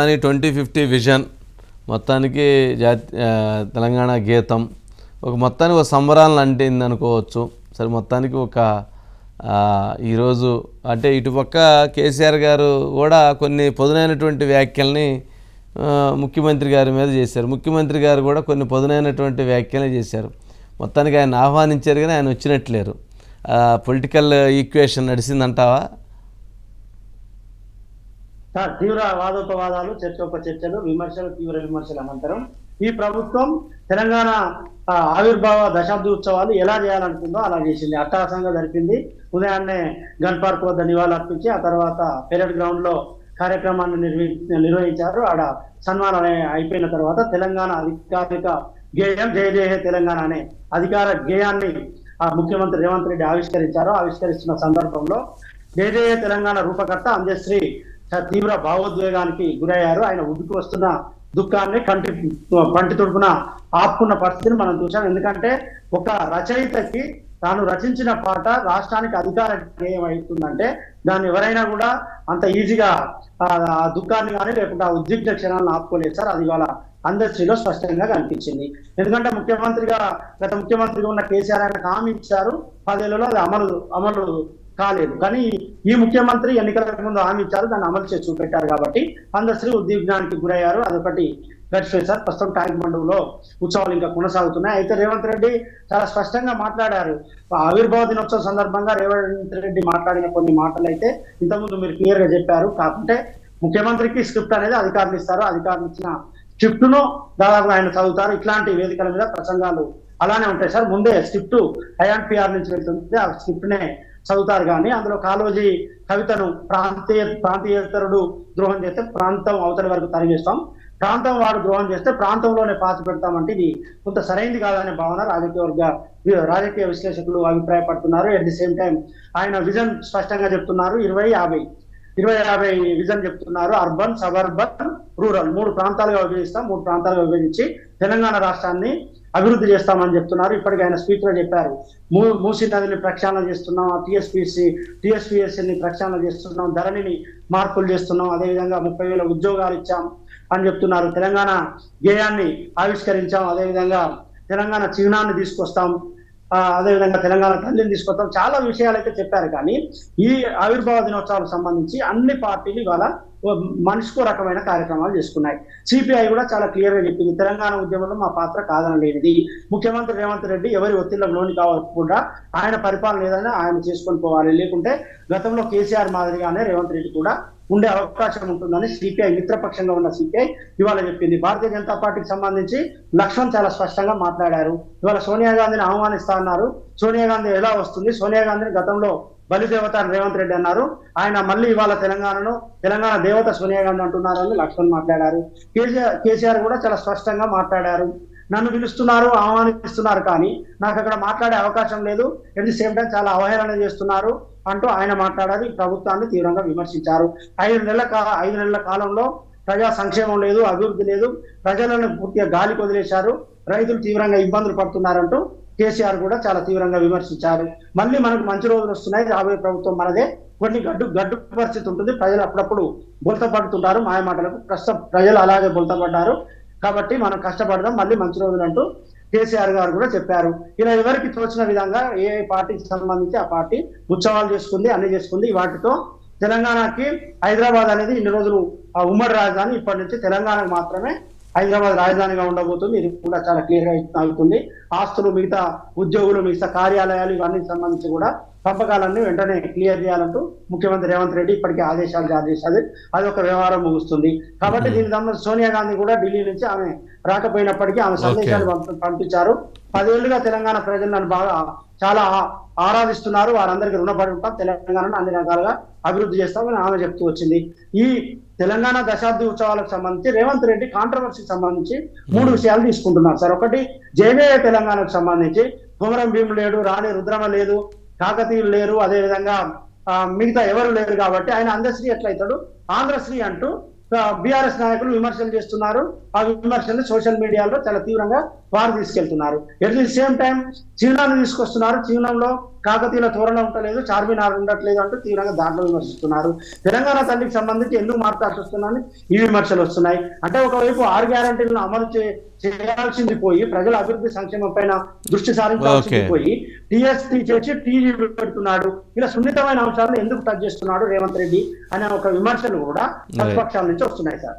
2050 vision మొత్తానికి తెలంగాణ గీతం ఒక మొత్తానికి ఒక సంబరాలను అంటింది అనుకోవచ్చు. సరే మొత్తానికి ఒక ఈరోజు అంటే ఇటుపక్క కేసీఆర్ గారు కూడా కొన్ని పొదునైనటువంటి వ్యాఖ్యల్ని ముఖ్యమంత్రి గారి మీద చేశారు. ముఖ్యమంత్రి గారు కూడా కొన్ని పొదునైనటువంటి వ్యాఖ్యలు చేశారు. మొత్తానికి ఆయన ఆహ్వానించారు కానీ ఆయన వచ్చినట్లేరు. Political equation నడిచిందంటావా? తీవ్ర వాదోపవాదాలు, చర్చోపచర్చలు, విమర్శలు, తీవ్ర విమర్శల అనంతరం ఈ ప్రభుత్వం తెలంగాణ ఆవిర్భావ దశాబ్ది ఉత్సవాలు ఎలా చేయాలనుకుందో అలా చేసింది. అట్టహాసంగా జరిపింది. ఉదయాన్నే గన్ పార్క్ వద్ద నివాళులు అర్పించి ఆ తర్వాత పెరేడ్ గ్రౌండ్ లో కార్యక్రమాన్ని నిర్వహించారు. ఆడ సన్మానం అయిపోయిన తర్వాత తెలంగాణ అధికారిక గేయం జయ జయ తెలంగాణ అనే అధికార గేయాన్ని ముఖ్యమంత్రి రేవంత్ రెడ్డి ఆవిష్కరిస్తున్న సందర్భంలో జయ జయ తెలంగాణ రూపకర్త అందశ్రీ తీవ్ర భావోద్వేగానికి గురయ్యారు. ఆయన ఉడికి వస్తున్న దుఃఖాన్ని పంటి తుడుపున ఆపుకున్న పరిస్థితిని మనం చూసాం. ఎందుకంటే ఒక రచయితకి తాను రచించిన పాట రాష్ట్రానికి అధికార గేయం అవుతుందంటే దాన్ని ఎవరైనా కూడా అంత ఈజీగా ఆ దుఃఖాన్ని కానీ లేకుంటే ఆ ఉద్విగ్న క్షణాలను ఆపుకోలేదు సార్. అది వాళ్ళ అందశ్రీలో స్పష్టంగా కనిపించింది. ఎందుకంటే గత ముఖ్యమంత్రిగా ఉన్న కేసీఆర్ ఆయనకు హామీ ఇచ్చారు, 10 ఏళ్లలో అది అమలు కాలేదు. కానీ ఈ ముఖ్యమంత్రి ఎన్నికలకు ముందు హామీ ఇచ్చారు, దాన్ని అమలు చేసి చూపెట్టారు. కాబట్టి అందశ్రీ ఉద్విగ్నానికి గురయ్యారు. అదొకటి గడిచిపోయింది సార్. ప్రస్తుతం ట్యాంక్ బండులో ఉత్సవాలు ఇంకా కొనసాగుతున్నాయి. అయితే రేవంత్ రెడ్డి చాలా స్పష్టంగా మాట్లాడారు. ఆవిర్భావ దినోత్సవం సందర్భంగా రేవంత్ రెడ్డి మాట్లాడిన కొన్ని మాటలు అయితే ఇంతకుముందు మీరు క్లియర్ గా చెప్పారు. కాకుంటే ముఖ్యమంత్రికి స్క్రిప్ట్ అనేది అధికారులు ఇస్తారు. అధికారులు ఇచ్చిన స్క్రిప్ట్ ను దాదాపు ఆయన చదువుతారు. ఇట్లాంటి వేదికల మీద ప్రసంగాలు అలానే ఉంటాయి సార్. ముందే స్క్రిప్ట్ ఐఎన్పిఆర్ నుంచి వెళ్తుంది, ఆ స్క్రిప్ట్ నే చదువుతారు. కానీ అందులో కాళోజీ కవితను ప్రాంతీయేతరుడు ద్రోహం చేస్తే ప్రాంతం అవతలి వరకు తరిగేస్తాం, ప్రాంతం వాడు ద్రోహం చేస్తే ప్రాంతంలోనే పాతి పెడతామంటే ఇది కొంత సరైనది కాదనే భావన రాజకీయ విశ్లేషకులు అభిప్రాయపడుతున్నారు. అట్ ది సేమ్ టైం ఆయన విజన్ స్పష్టంగా చెప్తున్నారు. 2050 విజన్ చెప్తున్నారు. అర్బన్, సబర్బన్, రూరల్ 3 ప్రాంతాలుగా విభజిస్తాం. 3 ప్రాంతాలుగా విభజించి తెలంగాణ రాష్ట్రాన్ని అభివృద్ధి చేస్తామని చెప్తున్నారు. ఇప్పటికీ ఆయన స్పీచ్ లో చెప్పారు. మూసీ నదిని ప్రక్షాళన చేస్తున్నాం, టీఎస్పీఎస్సీని ప్రక్షాళన చేస్తున్నాం, ధరణిని మార్పులు చేస్తున్నాం, అదేవిధంగా 30,000 ఉద్యోగాలు ఇచ్చాం అని చెప్తున్నారు. తెలంగాణ గేయాన్ని ఆవిష్కరించాం, అదేవిధంగా తెలంగాణ చిహ్నాన్ని తీసుకొస్తాం, అదేవిధంగా తెలంగాణ తల్లిని తీసుకొస్తాం, చాలా విషయాలు అయితే చెప్పారు. కానీ ఈ ఆవిర్భావ దినోత్సవాలకు సంబంధించి అన్ని పార్టీలు ఇవాళ మనిషికో రకమైన కార్యక్రమాలు చేసుకున్నాయి. సిపిఐ కూడా చాలా క్లియర్ గా చెప్పింది, తెలంగాణ ఉద్యమంలో మా పాత్ర కాదనలేనిది. ముఖ్యమంత్రి రేవంత్ రెడ్డి ఎవరి ఒత్తిళ్లకు లోని కావకుండా ఆయన పరిపాలన ఏదైనా ఆయన చేసుకొని పోవాలి, లేకుంటే గతంలో కేసీఆర్ మాదిరిగానే రేవంత్ రెడ్డి కూడా ఉండే అవకాశం ఉంటుందని సిపిఐ మిత్రపక్షంగా ఉన్న సిపిఐ ఇవాళ చెప్పింది. భారతీయ జనతా పార్టీకి సంబంధించి లక్ష్మణ్ చాలా స్పష్టంగా మాట్లాడారు. ఇవాళ సోనియా గాంధీని ఆహ్వానిస్తా అన్నారు. సోనియా గాంధీ ఎలా వస్తుంది? సోనియా గాంధీని గతంలో బలిదేవత రేవంత్ రెడ్డి అన్నారు. ఆయన మళ్ళీ ఇవాళ తెలంగాణ దేవత సోనియా గాంధీ అంటున్నారని లక్ష్మణ్ మాట్లాడారు. కేసీఆర్ కూడా చాలా స్పష్టంగా మాట్లాడారు. నన్ను పిలుస్తున్నారు, ఆహ్వానిస్తున్నారు, కానీ నాకు అక్కడ మాట్లాడే అవకాశం లేదు, ఎట్ ది సేమ్ టైం చాలా అవహేళన చేస్తున్నారు అంటూ ఆయన మాట్లాడారు. ఈ ప్రభుత్వాన్ని తీవ్రంగా విమర్శించారు. 5 నెలల కాలంలో ప్రజా సంక్షేమం లేదు, అభివృద్ధి లేదు, ప్రజలను పూర్తిగా గాలికి వదిలేశారు, రైతులు తీవ్రంగా ఇబ్బందులు పడుతున్నారంటూ కేసీఆర్ కూడా చాలా తీవ్రంగా విమర్శించారు. మళ్ళీ మనకు మంచి రోజులు వస్తున్నాయి, రాబోయే ప్రభుత్వం మనదే, కొన్ని గడ్డు పరిస్థితి ఉంటుంది, ప్రజలు అప్పుడప్పుడు బొల్త పడుతుంటారు మాయమాటలకు. ప్రస్తుతం ప్రజలు అలాగే బొల్త పడ్డారు, కాబట్టి మనం కష్టపడదాం, మళ్ళీ మంచి రోజులు అంటూ కేసీఆర్ గారు కూడా చెప్పారు. ఇలా ఎవరికి తోచిన విధంగా ఏ పార్టీకి సంబంధించి ఆ పార్టీ ఉత్సవాలు చేసుకుంది, అన్ని చేసుకుంది. వాటితో తెలంగాణకి హైదరాబాద్ అనేది ఇన్ని రోజులు ఉమ్మడి రాజధాని, ఇప్పటి నుంచి తెలంగాణకు మాత్రమే హైదరాబాద్ రాజధానిగా ఉండబోతుంది. ఇది కూడా చాలా క్లియర్ గా అవుతుంది. ఆస్తులు, మిగతా ఉద్యోగులు, మిగతా కార్యాలయాలు ఇవన్నీ సంబంధించి కూడా పంపకాలన్నీ వెంటనే క్లియర్ చేయాలంటూ ముఖ్యమంత్రి రేవంత్ రెడ్డి ఇప్పటికే ఆదేశాలు జారీ చేశారు. అది ఒక వ్యవహారం ముగుస్తుంది. కాబట్టి దీనికి సంబంధించి సోనియా గాంధీ కూడా ఢిల్లీ నుంచి ఆమె రాకపోయినప్పటికీ ఆమె సందేశాలు పంపించారు. 10 ఏళ్లుగా తెలంగాణ ప్రజలు నన్ను చాలా ఆరాధిస్తున్నారు, వారందరికీ రుణపడి ఉంటాం, తెలంగాణను అన్ని రకాలుగా అభివృద్ధి చేస్తామని ఆమె చెప్తూ వచ్చింది. ఈ తెలంగాణ దశాబ్ది ఉత్సవాలకు సంబంధించి రేవంత్ రెడ్డి కాంట్రవర్సీకి సంబంధించి 3 విషయాలు తీసుకుంటున్నారు సార్. ఒకటి, జయజయ తెలంగాణకు సంబంధించి కొమరం భీము లేడు, రాణి రుద్రమ లేదు, కాకతీయులు లేరు, అదేవిధంగా మిగతా ఎవరు లేరు, కాబట్టి ఆయన అందశ్రీ ఎట్లయితాడు, ఆంధ్రశ్రీ అంటూ బీఆర్ఎస్ నాయకులు విమర్శలు చేస్తున్నారు. ఆ విమర్శలు సోషల్ మీడియాలో చాలా తీవ్రంగా వారు తీసుకెళ్తున్నారు. ఎట్ ది సేమ్ టైం చిహ్నాన్ని తీసుకొస్తున్నారు. చిహ్నంలో కాకతీయుల తోరణ ఉండలేదు, చార్మినార్ ఉండట్లేదు అంటూ తీవ్రంగా దాంట్లో విమర్శిస్తున్నారు. తెలంగాణ తల్లికి సంబంధించి ఎందుకు మార్చాల్సి వస్తుందని ఈ విమర్శలు వస్తున్నాయి. అంటే ఒకవైపు 6 గ్యారంటీలను అమలు చేయాల్సింది పోయి, ప్రజల అభివృద్ధి సంక్షేమం పైన దృష్టి సారించాల్సింది పోయి టీఎస్టీ చేసి టీజీ పెడుతున్నాడు. ఇలా సున్నితమైన అంశాలను ఎందుకు టచ్ చేస్తున్నాడు రేవంత్ రెడ్డి అనే ఒక విమర్శలు కూడా ప్రతిపక్షాల నుంచి వస్తున్నాయి సార్.